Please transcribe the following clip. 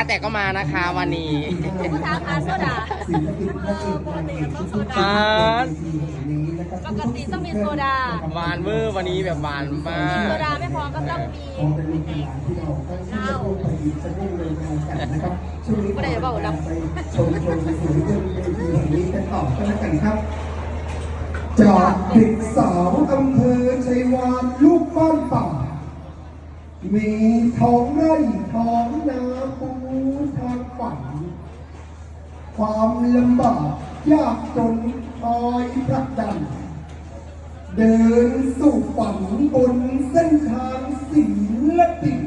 แต่ก็มานะคะวันนี้ผู้ท้าทายโซดาปกติต้องโซดาปกติต้องมีโซดาหวานเวอร์วันนี้แบบหวานมากโซดาไม่พอก็ต้องมีข้าวไม่ได้จะบอกดับชมสวยๆเรื่องนี้กันต่อกันแล้วกันครับจากเด็กสาวอำเภอชัยวานลูกบ้านป่ามีท้องไร่ท้องนาปูทางฝันความลำบากยากจนคอยผลักดันเดินสู่ฝันบนเส้นทางศิลปิน